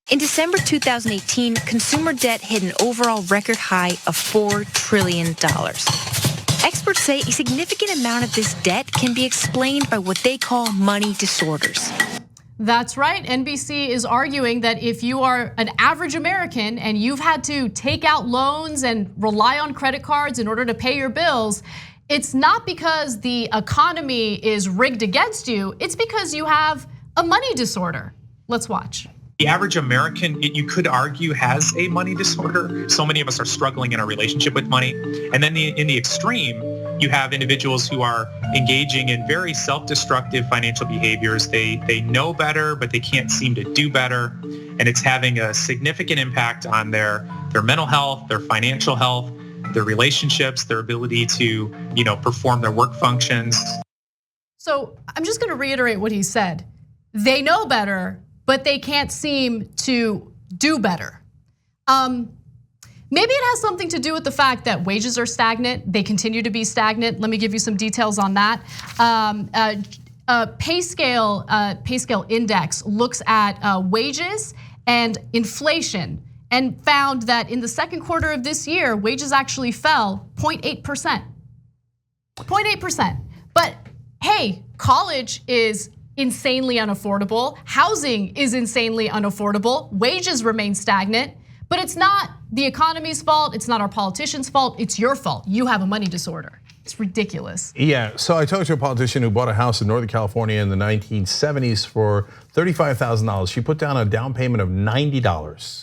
In December 2018, consumer debt hit an overall record high of $4 trillion. Experts say a significant amount of this debt can be explained by what they call money disorders. That's right. NBC is arguing that if you are an average American and you've had to take out loans and rely on credit cards in order to pay your bills, it's not because the economy is rigged against you, it's because you have a money disorder. Let's watch. The average American, you could argue, has a money disorder. So many of us are struggling in our relationship with money. And then in the extreme, you have individuals who are engaging in very self-destructive financial behaviors. They know better, but they can't seem to do better. And it's having a significant impact on their mental health, their financial health, their relationships, their ability to, perform their work functions. So I'm just gonna reiterate what he said. They know better, but they can't seem to do better. Maybe it has something to do with the fact that wages are stagnant. They continue to be stagnant. Let me give you some details on that. Pay scale index looks at wages and inflation and found that in the second quarter of this year, wages actually fell 0.8%. 0.8%. But hey, college is insanely unaffordable. Housing is insanely unaffordable. Wages remain stagnant, but it's not the economy's fault. It's not our politicians' fault. It's your fault. You have a money disorder. It's ridiculous. Yeah, so I talked to a politician who bought a house in Northern California in the 1970s for $35,000. She put down a down payment of $90.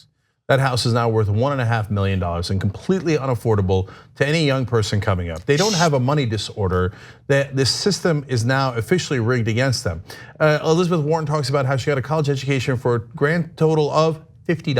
That house is now worth $1.5 million and completely unaffordable to any young person coming up. They don't have a money disorder. This system is now officially rigged against them. Elizabeth Warren talks about how she got a college education for a grand total of $50.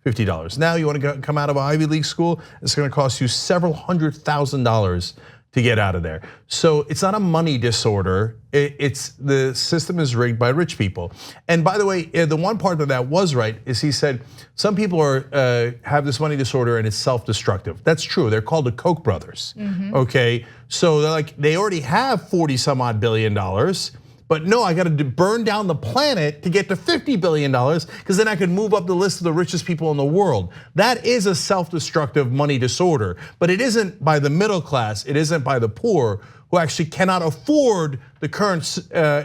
$50. Now you want to come out of an Ivy League school, it's going to cost you several $100,000 to get out of there. So it's not a money disorder. It's the system is rigged by rich people. And by the way, the one part of that was right is he said some people have this money disorder and it's self-destructive. That's true. They're called the Koch brothers. Okay, so they already have 40 some odd billion dollars. But no, I got to burn down the planet to get to $50 billion because then I can move up the list of the richest people in the world. That is a self-destructive money disorder, but it isn't by the middle class, it isn't by the poor who actually cannot afford the current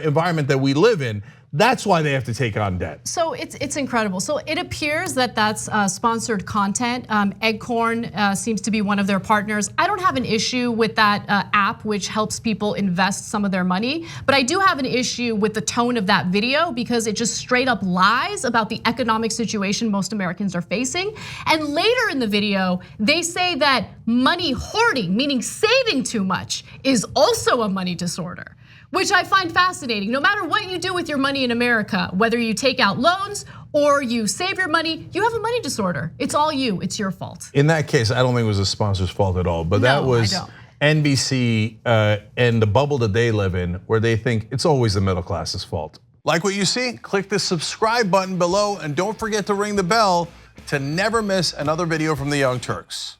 environment that we live in. That's why they have to take on debt. So it's incredible. So it appears that that's sponsored content. Eggcorn seems to be one of their partners. I don't have an issue with that app, which helps people invest some of their money. But I do have an issue with the tone of that video because it just straight up lies about the economic situation most Americans are facing. And later in the video, they say that money hoarding, meaning saving too much, is also a money disorder, which I find fascinating. No matter what you do with your money in America, whether you take out loans or you save your money, you have a money disorder. It's all you, it's your fault. In that case, I don't think it was the sponsor's fault at all, but that was NBC and the bubble that they live in where they think it's always the middle class's fault. Like what you see? Click the subscribe button below and don't forget to ring the bell to never miss another video from the Young Turks.